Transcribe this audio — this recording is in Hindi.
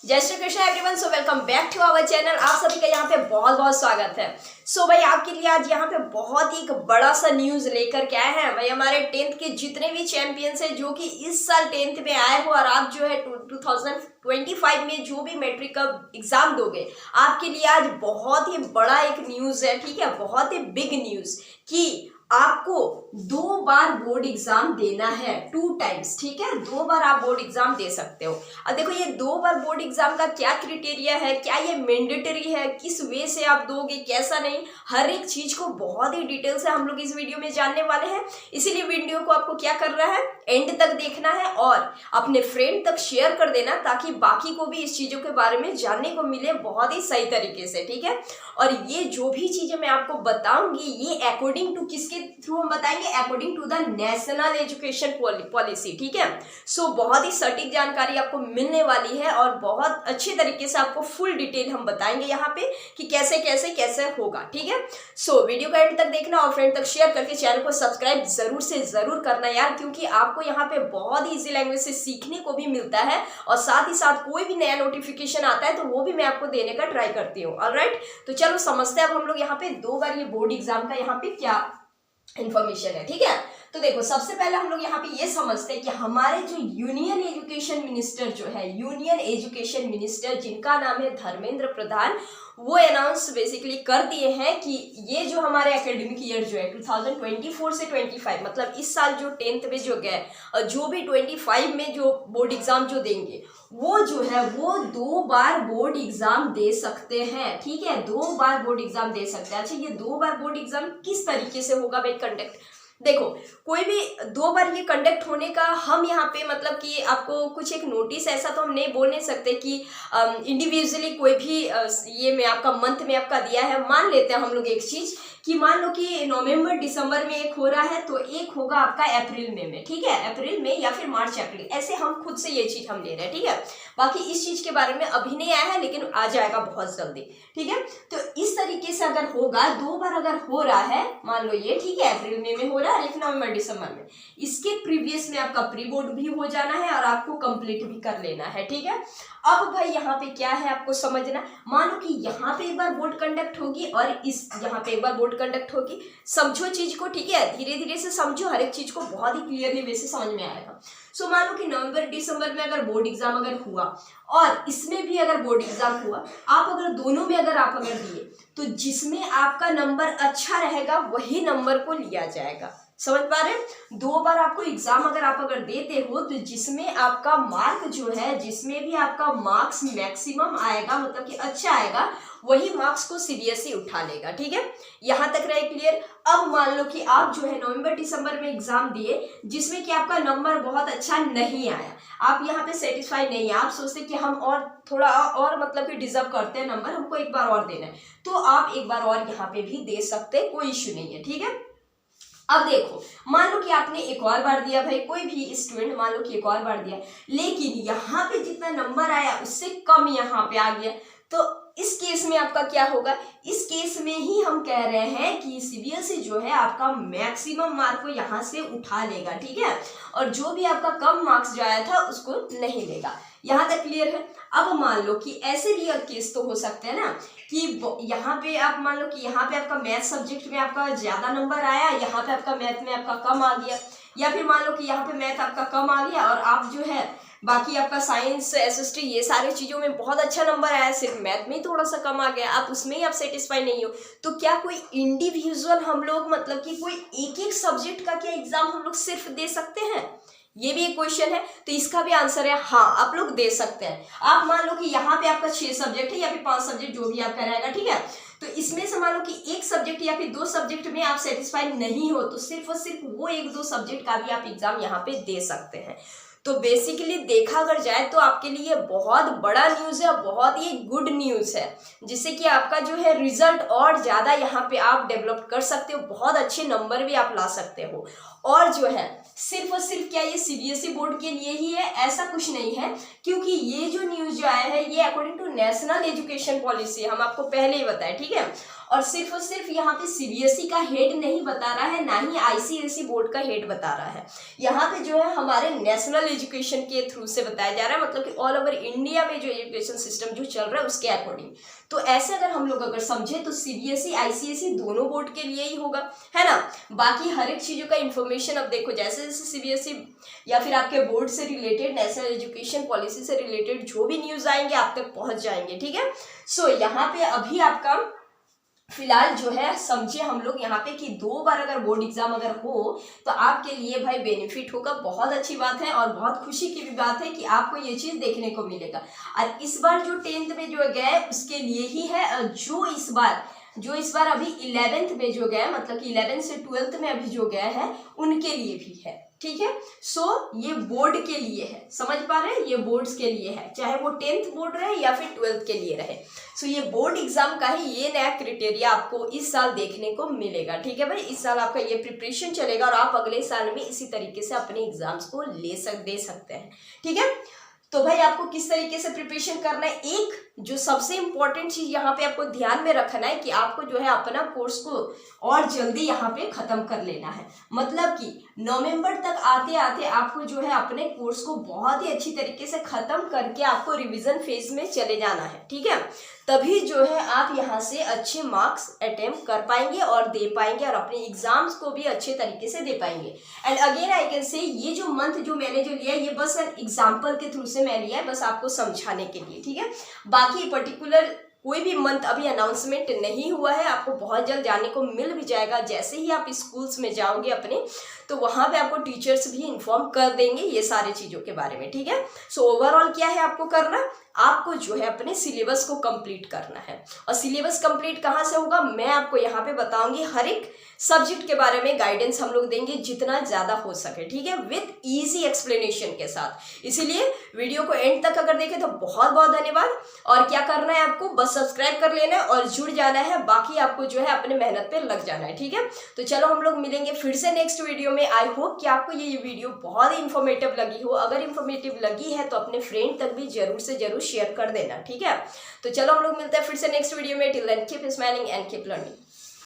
जय Shri Krishna everyone. So welcome back to our channel. आप सभी का यहाँ पे बहुत बहुत स्वागत है। सो भाई आपके लिए आज यहाँ पे बहुत ही एक बड़ा सा न्यूज लेकर के आए हैं भाई। हमारे 10th के जितने भी चैंपियंस हैं जो कि इस साल 10th में आए हो और आप जो है 2025 में जो भी मैट्रिक का एग्जाम दोगे, आपके लिए आज बहुत ही बड़ा एक न्यूज है, ठीक है, बहुत ही बिग न्यूज कि आपको 2 बार बोर्ड एग्जाम देना है, 2 टाइम्स, ठीक है, 2 बार आप बोर्ड एग्जाम दे सकते हो। अब देखो ये 2 बार बोर्ड एग्जाम का क्या क्राइटेरिया है, क्या ये मैंडेटरी है, किस वे से आप दोगे, कैसा नहीं, हर एक चीज को बहुत ही डिटेल से हम लोग इस वीडियो में जानने वाले हैं। इसीलिए वीडियो को आपको क्या करना है, एंड तक देखना है और अपने फ्रेंड तक शेयर कर देना ताकि बाकी को भी इस चीजों के बारे में जानने को मिले बहुत ही सही तरीके से, ठीक है। और ये जो भी चीजें मैं आपको बताऊंगी ये अकॉर्डिंग टू किसके थ्रू हम बताएंगे, according to the national education policy, ठीक है। सो बहुत ही सटीक जानकारी आपको मिलने वाली है और बहुत अच्छे तरीके से आपको फुल डिटेल हम बताएंगे यहाँ पे कि कैसे कैसे कैसे होगा, ठीक है। सो वीडियो का एंड तक देखना और फ्रेंड तक शेयर करके चैनल को सब्सक्राइब जरूर से जरूर करना यार, क्योंकि आपको यहाँ पे बहुत ही इजी लैंग्वेज से सीखने को भी मिलता है और साथ ही साथ कोई भी नया नोटिफिकेशन आता है तो वो भी मैं आपको देने का ट्राई करती हूँ। ऑलराइट, तो चलो समझते हैं अब हम लोग यहाँ पे 2 बार ये बोर्ड एग्जाम का यहाँ पे क्या इंफॉर्मेशन है, ठीक है। तो देखो सबसे पहले हम लोग यहाँ पे ये समझते हैं कि हमारे जो यूनियन एजुकेशन मिनिस्टर जो है, यूनियन एजुकेशन मिनिस्टर जिनका नाम है धर्मेंद्र प्रधान, वो अनाउंस बेसिकली कर दिए हैं कि ये जो हमारे एकेडमिक ईयर जो है 2024 से 25, मतलब इस साल जो 10th में जो गए और जो भी 25 में जो बोर्ड एग्जाम जो देंगे वो जो है वो 2 बार बोर्ड एग्जाम दे सकते हैं, ठीक है, 2 बार बोर्ड एग्जाम दे सकते हैं। अच्छा ये 2 बार बोर्ड एग्जाम किस तरीके से होगा भाई कंडक्ट, देखो कोई भी 2 बार ये कंडक्ट होने का हम यहाँ पे मतलब कि आपको कुछ एक नोटिस ऐसा तो हम नहीं बोल नहीं सकते कि इंडिविजुअली कोई भी ये में आपका मंथ में आपका दिया है। मान लेते हैं हम लोग एक चीज कि मान लो कि नवंबर दिसंबर में एक हो रहा है तो एक होगा आपका अप्रैल में, ठीक है, अप्रैल में या फिर मार्च अप्रैल, ऐसे हम खुद से ये चीज हम ले रहे हैं, ठीक है। बाकी इस चीज के बारे में अभी नहीं आया है लेकिन आ जाएगा बहुत जल्दी, ठीक है। तो इस तरीके से अगर होगा 2 बार अगर हो रहा है, मान लो ये, ठीक है, अप्रैल में हो रहा है, एक नवंबर दिसंबर में, इसके प्रीवियस में आपका प्री बोर्ड भी हो जाना है और आपको कंप्लीट भी कर लेना है, ठीक है। अब भाई यहाँ पे क्या है आपको समझना, मानो कि यहाँ पे एक बार बोर्ड कंडक्ट होगी और इस यहाँ पे एक बार बोर्ड कंडक्ट होगी, समझो चीज को, ठीक है, धीरे धीरे से समझो, हर एक चीज को बहुत ही क्लियरली वे से समझ में आएगा। सो मान लो कि नवंबर दिसंबर में अगर बोर्ड एग्जाम अगर हुआ और इसमें भी अगर बोर्ड एग्जाम हुआ, आप अगर दोनों में अगर आप अगर दिए तो जिसमें आपका नंबर अच्छा रहेगा वही नंबर को लिया जाएगा। समझ पा रहे हैं, 2 बार आपको एग्जाम अगर आप अगर देते हो तो जिसमें आपका मार्क जो है, जिसमें भी आपका मार्क्स मैक्सिमम आएगा, मतलब कि अच्छा आएगा, वही मार्क्स को सीबीएसई उठा लेगा, ठीक है। यहां तक रहे क्लियर। अब मान लो कि आप जो है नवंबर दिसंबर में एग्जाम दिए जिसमें कि आपका नंबर बहुत अच्छा नहीं आया, आप यहाँ पे सेटिस्फाई नहीं है, आप सोचते कि हम और थोड़ा और मतलब कि डिजर्व करते हैं नंबर, हमको एक बार और देना है, तो आप एक बार और यहाँ पे भी दे सकते हैं, कोई इश्यू नहीं है, ठीक है। अब देखो मान लो कि आपने एक और बार दिया, भाई कोई भी स्टूडेंट मान लो कि एक और बार दिया लेकिन यहाँ पे जितना नंबर आया उससे कम यहाँ पे आ गया, तो इस केस में आपका क्या होगा, इस केस में ही हम कह रहे हैं कि सीबीएसई जो है आपका मैक्सिमम मार्क को यहाँ से उठा लेगा, ठीक है, और जो भी आपका कम मार्क्स जो आया था उसको नहीं लेगा। यहाँ तक क्लियर है। अब मान लो कि ऐसे भी केस तो हो सकते हैं ना कि यहाँ पे आप मान लो कि यहाँ पे आपका मैथ सब्जेक्ट में आपका ज्यादा नंबर आया, यहाँ पे आपका मैथ में आपका कम आ गया, या फिर मान लो कि यहाँ पे मैथ आपका कम आ गया और आप जो है बाकी आपका साइंस एसएसटी ये सारी चीजों में बहुत अच्छा नंबर आया, सिर्फ मैथ में ही थोड़ा सा कम आ गया, आप उसमें ही आप सेटिस्फाई नहीं हो, तो क्या कोई इंडिविजुअल हम लोग मतलब कि कोई एक एक सब्जेक्ट का क्या एग्जाम हम लोग सिर्फ दे सकते हैं, ये भी एक क्वेश्चन है। तो इसका भी आंसर है हाँ, आप लोग दे सकते हैं। आप मान लो कि यहाँ पे आपका 6 सब्जेक्ट है या फिर 5 सब्जेक्ट जो भी आपका रहेगा, ठीक है, तो इसमें से मान लो कि एक सब्जेक्ट या फिर 2 सब्जेक्ट में आप सेटिस्फाई नहीं हो तो सिर्फ और सिर्फ वो 1-2 सब्जेक्ट का भी आप एग्जाम यहाँ पे दे सकते हैं। तो बेसिकली देखा अगर जाए तो आपके लिए बहुत बड़ा न्यूज है, बहुत ही गुड न्यूज है, जिससे कि आपका जो है रिजल्ट और ज्यादा यहाँ पे आप डेवलप कर सकते हो, बहुत अच्छे नंबर भी आप ला सकते हो। और जो है सिर्फ और सिर्फ क्या ये सीबीएसई बोर्ड के लिए ही है, ऐसा कुछ नहीं है, क्योंकि ये जो न्यूज जो आया है ये according to national education policy हम आपको पहले ही बताया, ठीक है। और सिर्फ यहाँ पे सीबीएसई का हेड नहीं बता रहा है, ना ही आईसीएसई बोर्ड का हेड बता रहा है। यहाँ पे जो है हमारे नेशनल एजुकेशन के थ्रू से बताया जा रहा है, मतलब कि ऑल ओवर इंडिया में जो एजुकेशन सिस्टम जो चल रहा है उसके अकॉर्डिंग। तो ऐसे अगर हम लोग अगर समझे तो सीबीएसई आईसीएसई दोनों बोर्ड के लिए ही होगा, है ना। बाकी हर एक चीज़ों का इन्फॉर्मेशन अब देखो, जैसे जैसे सीबीएसई या फिर आपके बोर्ड से रिलेटेड, नेशनल एजुकेशन पॉलिसी से रिलेटेड जो भी न्यूज़ आएंगे आप तक पहुंच जाएंगे, ठीक है। सो यहाँ पे अभी आपका फिलहाल जो है समझे हम लोग यहाँ पे कि 2 बार अगर बोर्ड एग्जाम अगर हो तो आपके लिए भाई बेनिफिट होगा, बहुत अच्छी बात है और बहुत खुशी की भी बात है कि आपको ये चीज़ देखने को मिलेगा। और इस बार जो 10th में जो गए उसके लिए ही है, जो इस बार अभी 11th में जो गया, मतलब कि 11th से 12th में अभी जो गया है उनके लिए भी है, ठीक है। सो ये बोर्ड के लिए है, समझ पा रहे हैं, ये बोर्ड्स के लिए है, चाहे वो 10th बोर्ड रहे या फिर 12th के लिए रहे। सो ये बोर्ड एग्जाम का ही ये नया क्राइटेरिया आपको इस साल देखने को मिलेगा, ठीक है भाई। इस साल आपका ये प्रिपरेशन चलेगा और आप अगले साल में इसी तरीके से अपने एग्जाम्स को दे सकते हैं, ठीक है। तो भाई आपको किस तरीके से प्रिपरेशन करना है, एक जो सबसे इंपॉर्टेंट चीज यहाँ पे आपको ध्यान में रखना है कि आपको जो है अपना कोर्स को और जल्दी यहाँ पे खत्म कर लेना है। मतलब कि नवंबर तक आते आते आपको जो है अपने कोर्स को बहुत ही अच्छी तरीके से खत्म करके आपको रिवीजन फेज में चले जाना है, ठीक है। तभी जो है आप यहाँ से अच्छे मार्क्स अटेम्प्ट कर पाएंगे और दे पाएंगे और अपने एग्जाम्स को भी अच्छे तरीके से दे पाएंगे। And again I can say ये जो मंथ जो मैंने जो लिया ये बस एन एग्जाम्पल के थ्रू से मैं लिया है, बस आपको समझाने के लिए, ठीक है। बाकी पर्टिकुलर कोई भी मंथ अभी अनाउंसमेंट नहीं हुआ है, आपको बहुत जल्द जाने को मिल भी जाएगा। जैसे ही आप स्कूल्स में जाओगे अपने तो वहाँ पे आपको टीचर्स भी इन्फॉर्म कर देंगे ये सारी चीज़ों के बारे में, ठीक है। सो ओवरऑल क्या है आपको करना, आपको जो है अपने सिलेबस को कंप्लीट करना है। और सिलेबस कंप्लीट कहाँ से होगा मैं आपको यहाँ पे बताऊंगी, हर एक सब्जेक्ट के बारे में गाइडेंस हम लोग देंगे जितना ज़्यादा हो सके, ठीक है, विद इजी एक्सप्लेनेशन के साथ। इसीलिए वीडियो को एंड तक अगर देखें तो बहुत बहुत धन्यवाद। और क्या करना है आपको, बस सब्सक्राइब कर लेना है और जुड़ जाना है, बाकी आपको जो है अपने मेहनत पे लग जाना है, ठीक है। तो चलो हम लोग मिलेंगे फिर से नेक्स्ट वीडियो में। आई होप कि आपको ये वीडियो बहुत ही इंफॉर्मेटिव लगी हो। अगर इंफॉर्मेटिव लगी है तो अपने फ्रेंड तक भी जरूर से जरूर शेयर कर देना, ठीक है। तो चलो हम लोग मिलते हैं फिर से नेक्स्ट वीडियो में। Till then keep smiling and keep learning.